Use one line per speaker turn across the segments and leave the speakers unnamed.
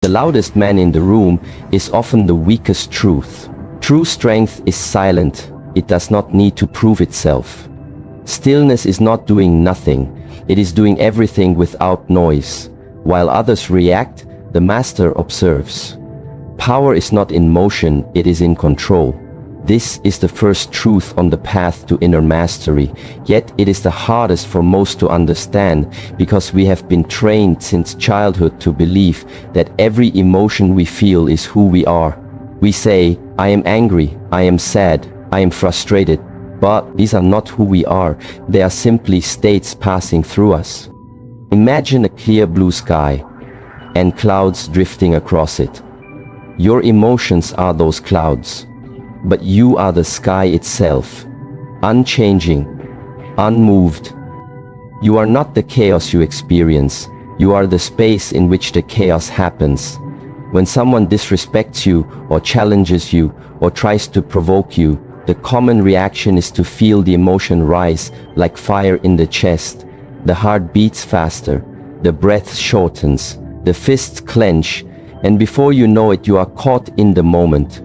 The loudest man in the room is often the weakest truth. True strength is silent. It does not need to prove itself. Stillness is not doing nothing. It is doing everything without noise. While others react, the master observes. Power is not in motion, it is in control. This is the first truth on the path to inner mastery, yet it is the hardest for most to understand because we have been trained since childhood to believe that every emotion we feel is who we are. We say, I am angry, I am sad, I am frustrated, but these are not who we are, they are simply states passing through us. Imagine a clear blue sky and clouds drifting across it. Your emotions are those clouds. But you are the sky itself, unchanging, unmoved. You are not the chaos you experience, you are the space in which the chaos happens. When someone disrespects you, or challenges you, or tries to provoke you, the common reaction is to feel the emotion rise like fire in the chest. The heart beats faster, the breath shortens, the fists clench, and before you know it, you are caught in the moment.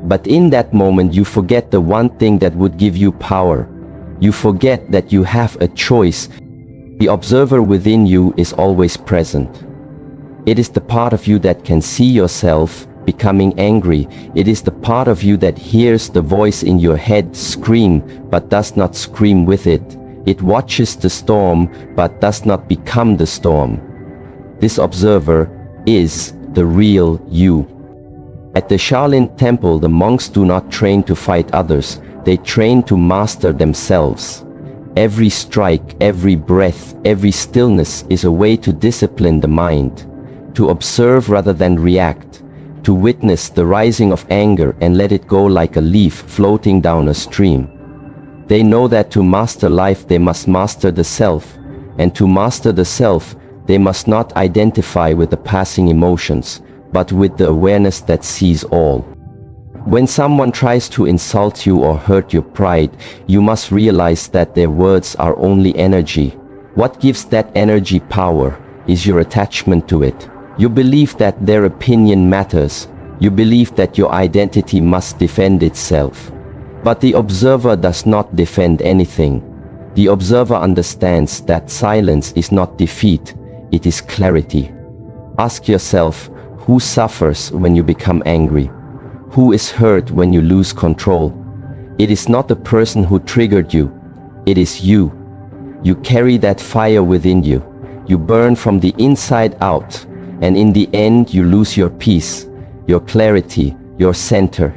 But in that moment you forget the one thing that would give you power. You forget that you have a choice. The observer within you is always present. It is the part of you that can see yourself becoming angry. It is the part of you that hears the voice in your head scream but does not scream with it. It watches the storm but does not become the storm. This observer is the real you. At the Shaolin temple, the monks do not train to fight others, they train to master themselves. Every strike, every breath, every stillness is a way to discipline the mind, to observe rather than react, to witness the rising of anger and let it go like a leaf floating down a stream. They know that to master life they must master the self, and to master the self they must not identify with the passing emotions, but with the awareness that sees all. When someone tries to insult you or hurt your pride, you must realize that their words are only energy. What gives that energy power is your attachment to it. You believe that their opinion matters. You believe that your identity must defend itself. But the observer does not defend anything. The observer understands that silence is not defeat, it is clarity. Ask yourself, who suffers when you become angry? Who is hurt when you lose control? It is not the person who triggered you. It is you. You carry that fire within you. You burn from the inside out, and in the end you lose your peace, your clarity, your center.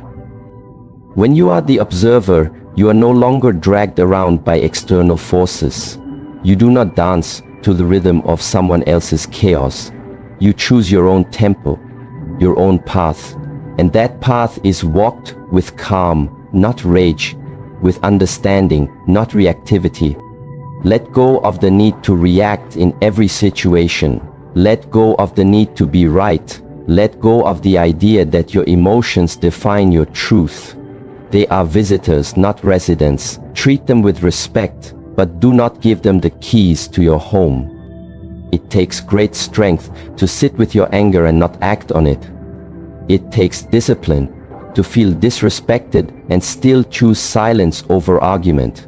When you are the observer, you are no longer dragged around by external forces. You do not dance to the rhythm of someone else's chaos. You choose your own tempo, your own path, and that path is walked with calm, not rage, with understanding, not reactivity. Let go of the need to react in every situation. Let go of the need to be right. Let go of the idea that your emotions define your truth. They are visitors, not residents. Treat them with respect, but do not give them the keys to your home. It takes great strength to sit with your anger and not act on it. It takes discipline to feel disrespected and still choose silence over argument.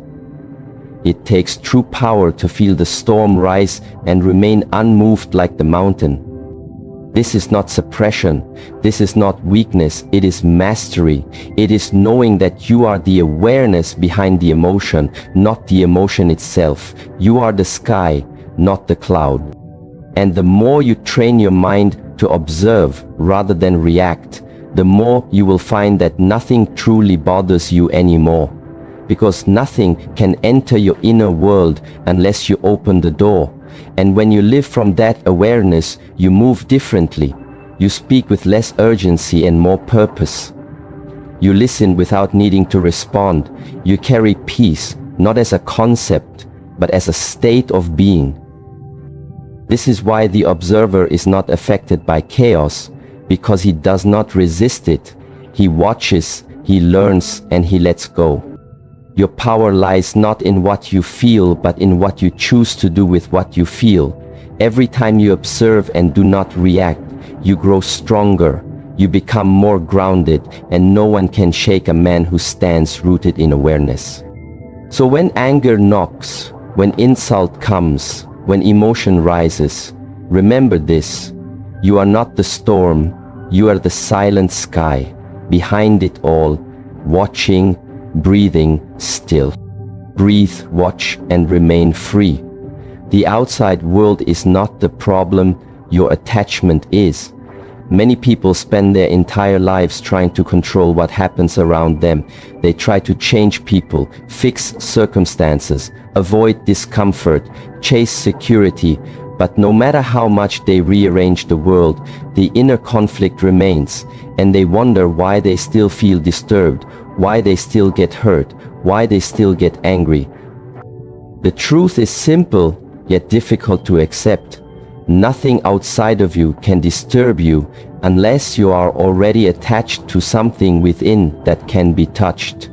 It takes true power to feel the storm rise and remain unmoved like the mountain. This is not suppression. This is not weakness. It is mastery. It is knowing that you are the awareness behind the emotion, not the emotion itself. You are the sky, not the cloud. And the more you train your mind to observe rather than react, the more you will find that nothing truly bothers you anymore. Because nothing can enter your inner world unless you open the door. And when you live from that awareness, you move differently. You speak with less urgency and more purpose. You listen without needing to respond. You carry peace, not as a concept, but as a state of being. This is why the observer is not affected by chaos, because he does not resist it. He watches, he learns, and he lets go. Your power lies not in what you feel, but in what you choose to do with what you feel. Every time you observe and do not react, you grow stronger, you become more grounded, and no one can shake a man who stands rooted in awareness. So when anger knocks, when insult comes, when emotion rises, remember this: you are not the storm, you are the silent sky, behind it all, watching, breathing, still. Breathe, watch, and remain free. The outside world is not the problem, your attachment is. Many people spend their entire lives trying to control what happens around them. They try to change people, fix circumstances, avoid discomfort, chase security, but no matter how much they rearrange the world, the inner conflict remains, and they wonder why they still feel disturbed, why they still get hurt, why they still get angry. The truth is simple, yet difficult to accept. Nothing outside of you can disturb you unless you are already attached to something within that can be touched.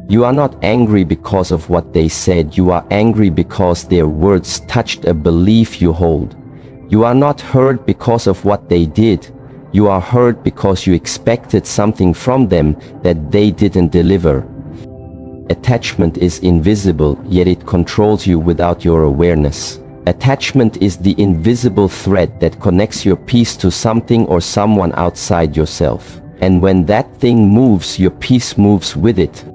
You are not angry because of what they said, you are angry because their words touched a belief you hold. You are not hurt because of what they did, you are hurt because you expected something from them that they didn't deliver. Attachment is invisible, yet it controls you without your awareness. Attachment is the invisible thread that connects your peace to something or someone outside yourself. And when that thing moves, your peace moves with it.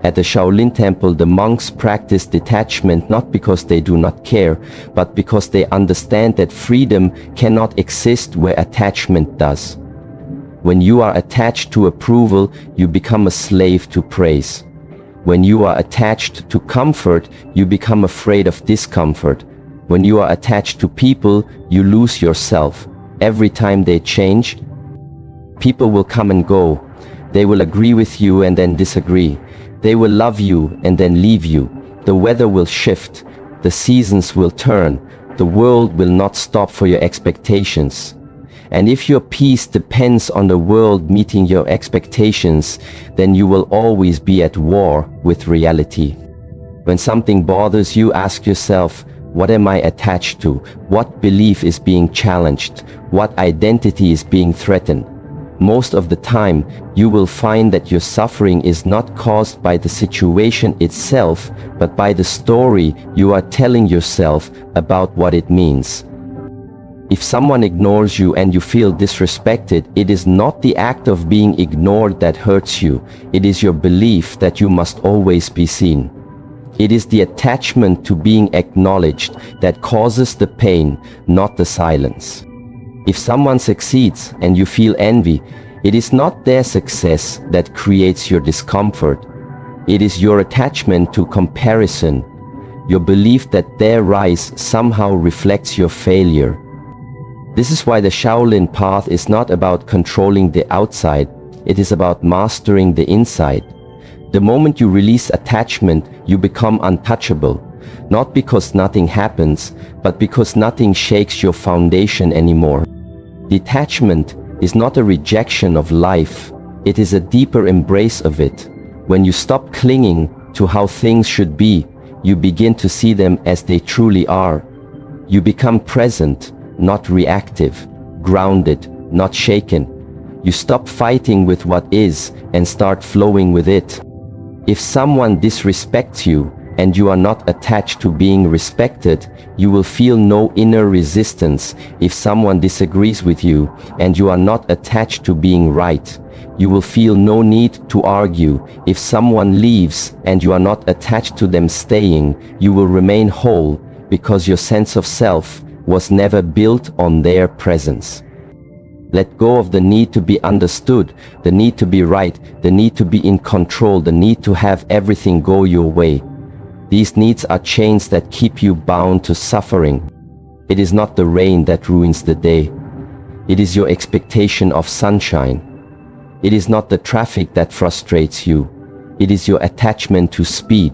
At the Shaolin Temple, the monks practice detachment not because they do not care, but because they understand that freedom cannot exist where attachment does. When you are attached to approval, you become a slave to praise. When you are attached to comfort, you become afraid of discomfort. When you are attached to people, you lose yourself. Every time they change, people will come and go. They will agree with you and then disagree. They will love you and then leave you. The weather will shift. The seasons will turn. The world will not stop for your expectations. And if your peace depends on the world meeting your expectations, then you will always be at war with reality. When something bothers you, ask yourself, what am I attached to? What belief is being challenged? What identity is being threatened? Most of the time, you will find that your suffering is not caused by the situation itself, but by the story you are telling yourself about what it means. If someone ignores you and you feel disrespected, it is not the act of being ignored that hurts you. It is your belief that you must always be seen. It is the attachment to being acknowledged that causes the pain, not the silence. If someone succeeds and you feel envy, it is not their success that creates your discomfort. It is your attachment to comparison, your belief that their rise somehow reflects your failure. This is why the Shaolin path is not about controlling the outside, it is about mastering the inside. The moment you release attachment, you become untouchable, not because nothing happens, but because nothing shakes your foundation anymore. Detachment is not a rejection of life, it is a deeper embrace of it. When you stop clinging to how things should be, you begin to see them as they truly are. You become present, not reactive, grounded, not shaken. You stop fighting with what is and start flowing with it. If someone disrespects you and you are not attached to being respected, you will feel no inner resistance. If someone disagrees with you and you are not attached to being right, you will feel no need to argue. If someone leaves and you are not attached to them staying, you will remain whole because your sense of self was never built on their presence. Let go of the need to be understood, the need to be right, the need to be in control, the need to have everything go your way. These needs are chains that keep you bound to suffering. It is not the rain that ruins the day. It is your expectation of sunshine. It is not the traffic that frustrates you. It is your attachment to speed.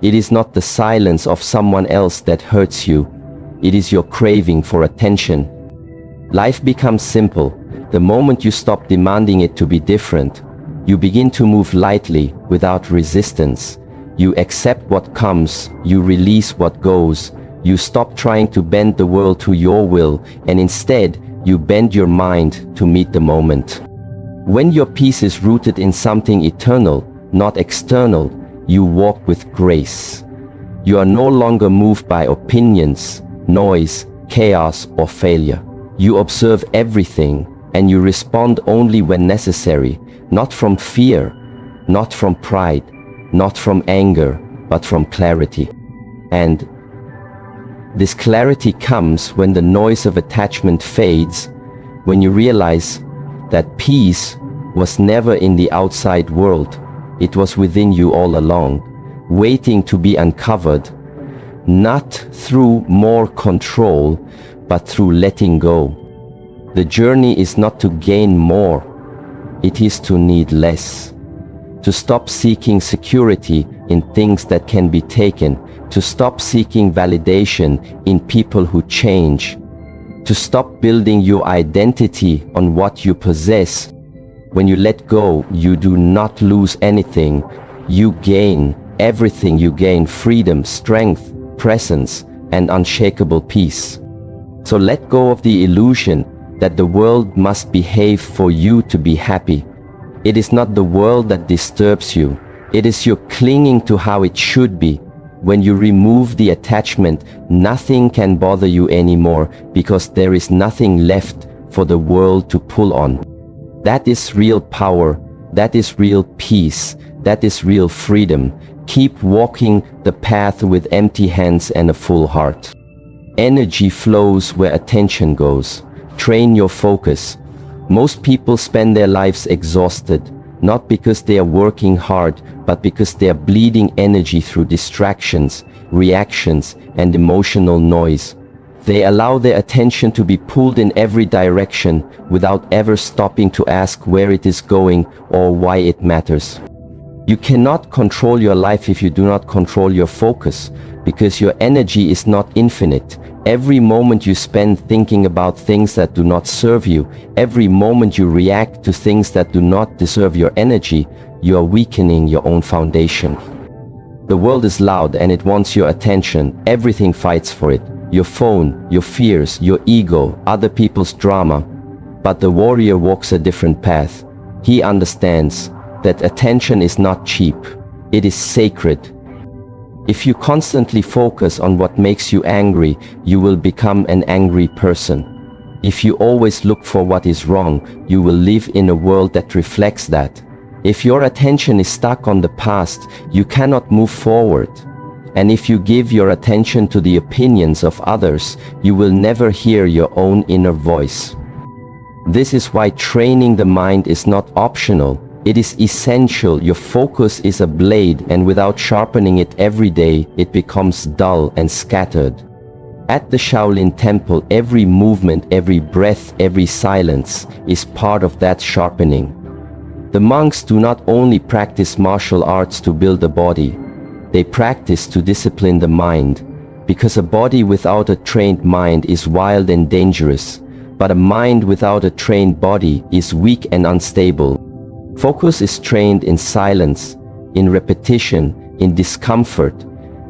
It is not the silence of someone else that hurts you. It is your craving for attention. Life becomes simple. The moment you stop demanding it to be different, you begin to move lightly, without resistance. You accept what comes, you release what goes, You stop trying to bend the world to your will, and instead, you bend your mind to meet the moment. When your peace is rooted in something eternal, not external, you walk with grace. You are no longer moved by opinions, noise, chaos, or failure. You observe everything, and you respond only when necessary, not from fear, not from pride, not from anger, but from clarity. And this clarity comes when the noise of attachment fades, when you realize that peace was never in the outside world. It was within you all along, waiting to be uncovered, not through more control, but through letting go. The journey is not to gain more, it is to need less. To stop seeking security in things that can be taken, to stop seeking validation in people who change, to stop building your identity on what you possess. When you let go, you do not lose anything. You gain everything. You gain freedom, strength, presence, and unshakable peace. So let go of the illusion that the world must behave for you to be happy. It is not the world that disturbs you. It is your clinging to how it should be. When you remove the attachment, nothing can bother you anymore because there is nothing left for the world to pull on. That is real power. That is real peace. That is real freedom. Keep walking the path with empty hands and a full heart. Energy flows where attention goes. Train your focus. Most people spend their lives exhausted, not because they are working hard, but because they are bleeding energy through distractions, reactions, and emotional noise. They allow their attention to be pulled in every direction without ever stopping to ask where it is going or why it matters. You cannot control your life if you do not control your focus, because your energy is not infinite. Every moment you spend thinking about things that do not serve you, every moment you react to things that do not deserve your energy, you are weakening your own foundation. The world is loud and it wants your attention. Everything fights for it. Your phone, your fears, your ego, other people's drama. But the warrior walks a different path. He understands that attention is not cheap. It is sacred. If you constantly focus on what makes you angry, you will become an angry person. If you always look for what is wrong, you will live in a world that reflects that. If your attention is stuck on the past, you cannot move forward. And if you give your attention to the opinions of others, you will never hear your own inner voice. This is why training the mind is not optional. It is essential. Your focus is a blade, and without sharpening it every day, it becomes dull and scattered. At the Shaolin Temple, every movement, every breath, every silence is part of that sharpening. The monks do not only practice martial arts to build a body, they practice to discipline the mind, because a body without a trained mind is wild and dangerous, but a mind without a trained body is weak and unstable. Focus is trained in silence, in repetition, in discomfort,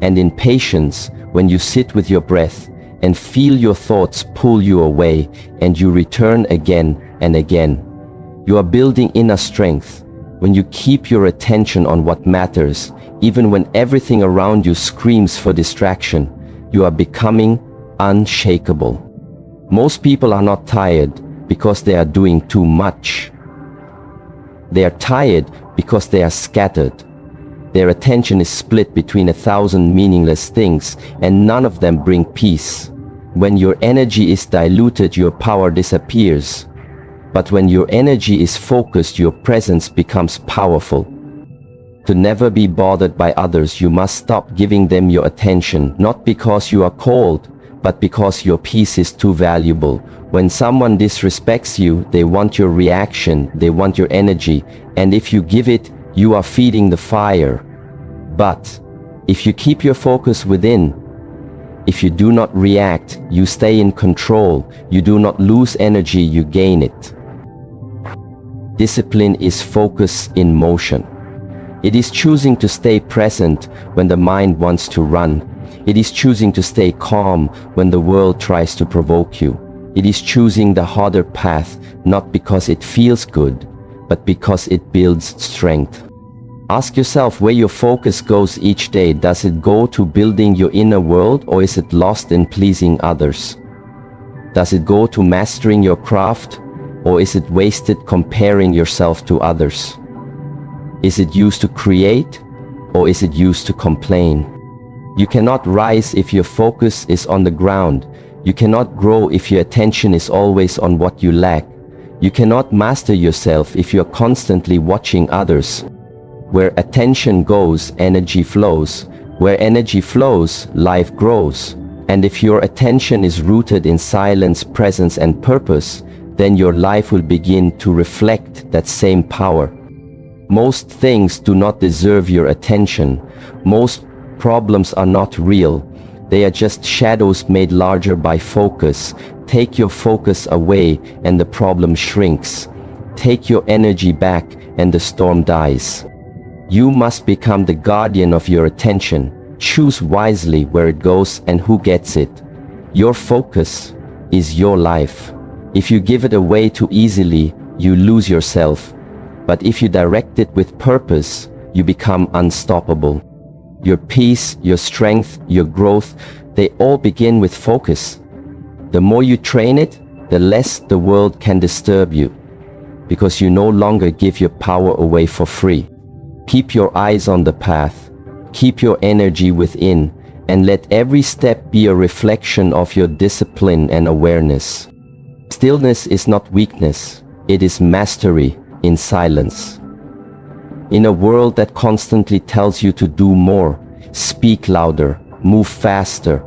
and in patience when you sit with your breath and feel your thoughts pull you away and you return again and again. You are building inner strength when you keep your attention on what matters, even when everything around you screams for distraction. You are becoming unshakable. Most people are not tired because they are doing too much. They are tired because they are scattered. Their attention is split between 1,000 meaningless things, and none of them bring peace. When your energy is diluted, your power disappears. But when your energy is focused, your presence becomes powerful. To never be bothered by others, you must stop giving them your attention, not because you are cold, but because your peace is too valuable. When someone disrespects you, they want your reaction, they want your energy, and if you give it, you are feeding the fire. But if you keep your focus within, if you do not react, you stay in control, you do not lose energy, you gain it. Discipline is focus in motion. It is choosing to stay present when the mind wants to run. It is choosing to stay calm when the world tries to provoke you. It is choosing the harder path, not because it feels good, but because it builds strength. Ask yourself where your focus goes each day. Does it go to building your inner world, or is it lost in pleasing others? Does it go to mastering your craft, or is it wasted comparing yourself to others? Is it used to create, or is it used to complain? You cannot rise if your focus is on the ground. You cannot grow if your attention is always on what you lack. You cannot master yourself if you are constantly watching others. Where attention goes, energy flows. Where energy flows, life grows. And if your attention is rooted in silence, presence, and purpose, then your life will begin to reflect that same power. Most things do not deserve your attention. Most problems are not real. They are just shadows made larger by focus. Take your focus away and the problem shrinks. Take your energy back and the storm dies. You must become the guardian of your attention. Choose wisely where it goes and who gets it. Your focus is your life. If you give it away too easily, you lose yourself. But if you direct it with purpose, you become unstoppable. Your peace, your strength, your growth, they all begin with focus. The more you train it, the less the world can disturb you, because you no longer give your power away for free. Keep your eyes on the path, keep your energy within, and let every step be a reflection of your discipline and awareness. Stillness is not weakness, it is mastery in silence. In a world that constantly tells you to do more, speak louder, move faster,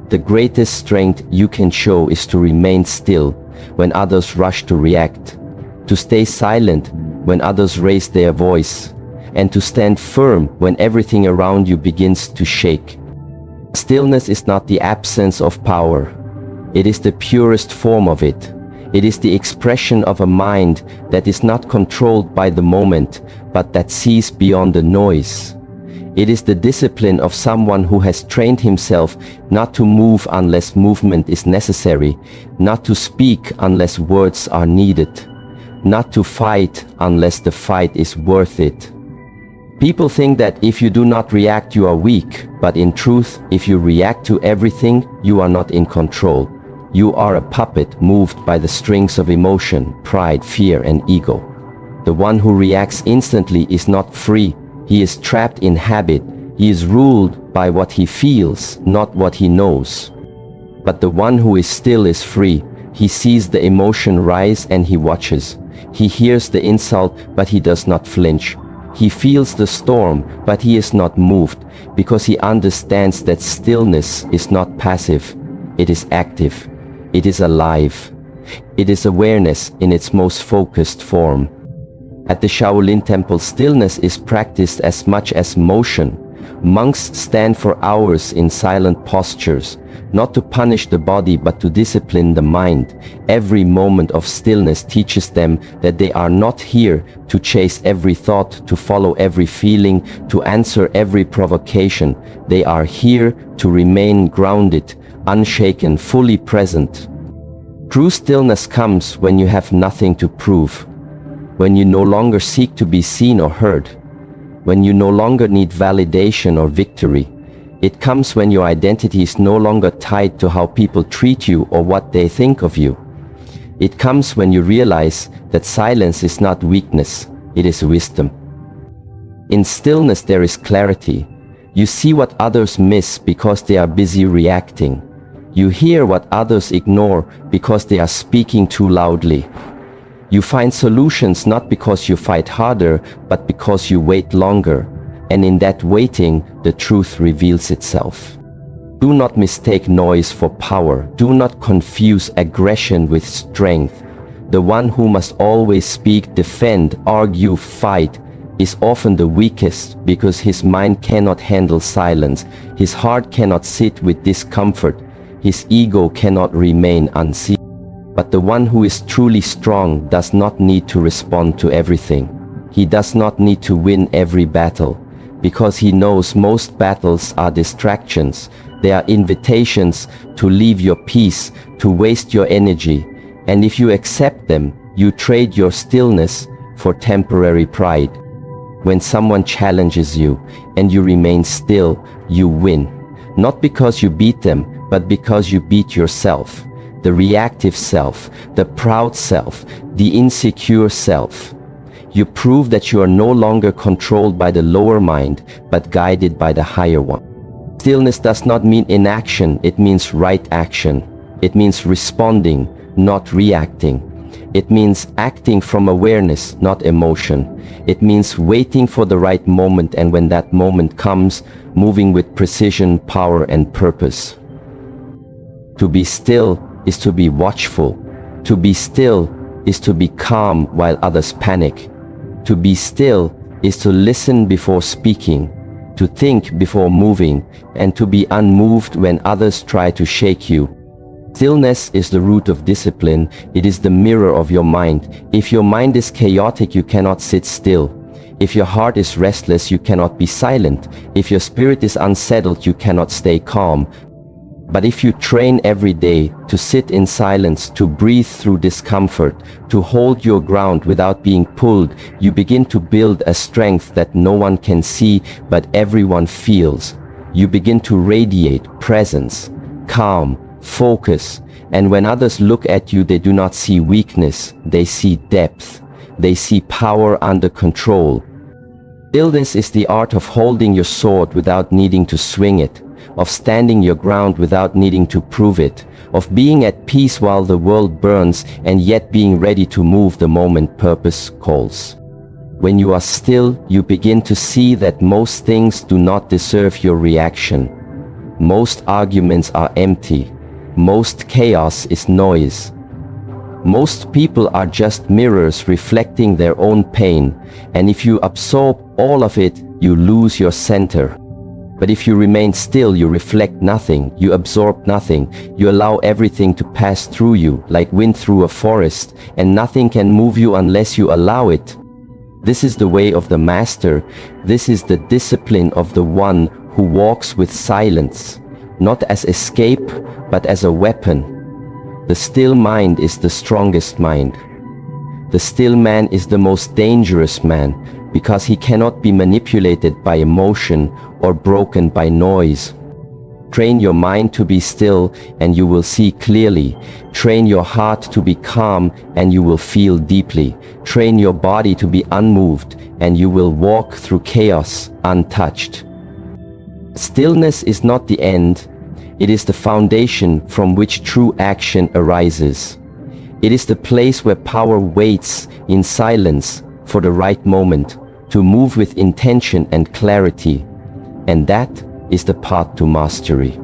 the greatest strength you can show is to remain still when others rush to react, to stay silent when others raise their voice, and to stand firm when everything around you begins to shake. Stillness is not the absence of power. It is the purest form of it. It is the expression of a mind that is not controlled by the moment, but that sees beyond the noise. It is the discipline of someone who has trained himself not to move unless movement is necessary, not to speak unless words are needed, not to fight unless the fight is worth it. People think that if you do not react, you are weak, but in truth, if you react to everything, you are not in control. You are a puppet moved by the strings of emotion, pride, fear, and ego. The one who reacts instantly is not free. He is trapped in habit. He is ruled by what he feels, not what he knows. But the one who is still is free. He sees the emotion rise and he watches. He hears the insult, but he does not flinch. He feels the storm, but he is not moved, because he understands that stillness is not passive. It is active. It is alive. It is awareness in its most focused form. At the Shaolin Temple, stillness is practiced as much as motion. Monks stand for hours in silent postures, not to punish the body but to discipline the mind. Every moment of stillness teaches them that they are not here to chase every thought, to follow every feeling, to answer every provocation. They are here to remain grounded, unshaken, fully present. True stillness comes when you have nothing to prove, when you no longer seek to be seen or heard, when you no longer need validation or victory. It comes when your identity is no longer tied to how people treat you or what they think of you. It comes when you realize that silence is not weakness, it is wisdom. In stillness there is clarity. You see what others miss because they are busy reacting. You hear what others ignore because they are speaking too loudly. You find solutions not because you fight harder, but because you wait longer. And in that waiting, the truth reveals itself. Do not mistake noise for power. Do not confuse aggression with strength. The one who must always speak, defend, argue, fight is often the weakest because his mind cannot handle silence. His heart cannot sit with discomfort. His ego cannot remain unseen. But the one who is truly strong does not need to respond to everything. He does not need to win every battle, because he knows most battles are distractions. They are invitations to leave your peace, to waste your energy. And if you accept them, you trade your stillness for temporary pride. When someone challenges you and you remain still, you win. Not because you beat them, but because you beat yourself. The reactive self, the proud self, the insecure self. You prove that you are no longer controlled by the lower mind, but guided by the higher one. Stillness does not mean inaction, it means right action. It means responding, not reacting. It means acting from awareness, not emotion. It means waiting for the right moment, and when that moment comes, moving with precision, power, and purpose. To be still is to be watchful. To be still is to be calm while others panic. To be still is to listen before speaking, to think before moving, and to be unmoved when others try to shake you. Stillness is the root of discipline. It is the mirror of your mind. If your mind is chaotic, you cannot sit still. If your heart is restless, you cannot be silent. If your spirit is unsettled, you cannot stay calm. But if you train every day to sit in silence, to breathe through discomfort, to hold your ground without being pulled, you begin to build a strength that no one can see, but everyone feels. You begin to radiate presence, calm, focus, and when others look at you, they do not see weakness, they see depth. They see power under control. Stillness is the art of holding your sword without needing to swing it, of standing your ground without needing to prove it, of being at peace while the world burns and yet being ready to move the moment purpose calls. When you are still, you begin to see that most things do not deserve your reaction. Most arguments are empty. Most chaos is noise. Most people are just mirrors reflecting their own pain, and if you absorb all of it, you lose your center. But if you remain still, you reflect nothing, you absorb nothing, you allow everything to pass through you, like wind through a forest, and nothing can move you unless you allow it. This is the way of the master. This is the discipline of the one who walks with silence, not as escape, but as a weapon. The still mind is the strongest mind. The still man is the most dangerous man, because he cannot be manipulated by emotion or broken by noise. Train your mind to be still and you will see clearly. Train your heart to be calm and you will feel deeply. Train your body to be unmoved and you will walk through chaos untouched. Stillness is not the end. It is the foundation from which true action arises. It is the place where power waits in silence for the right moment to move with intention and clarity. And that is the path to mastery.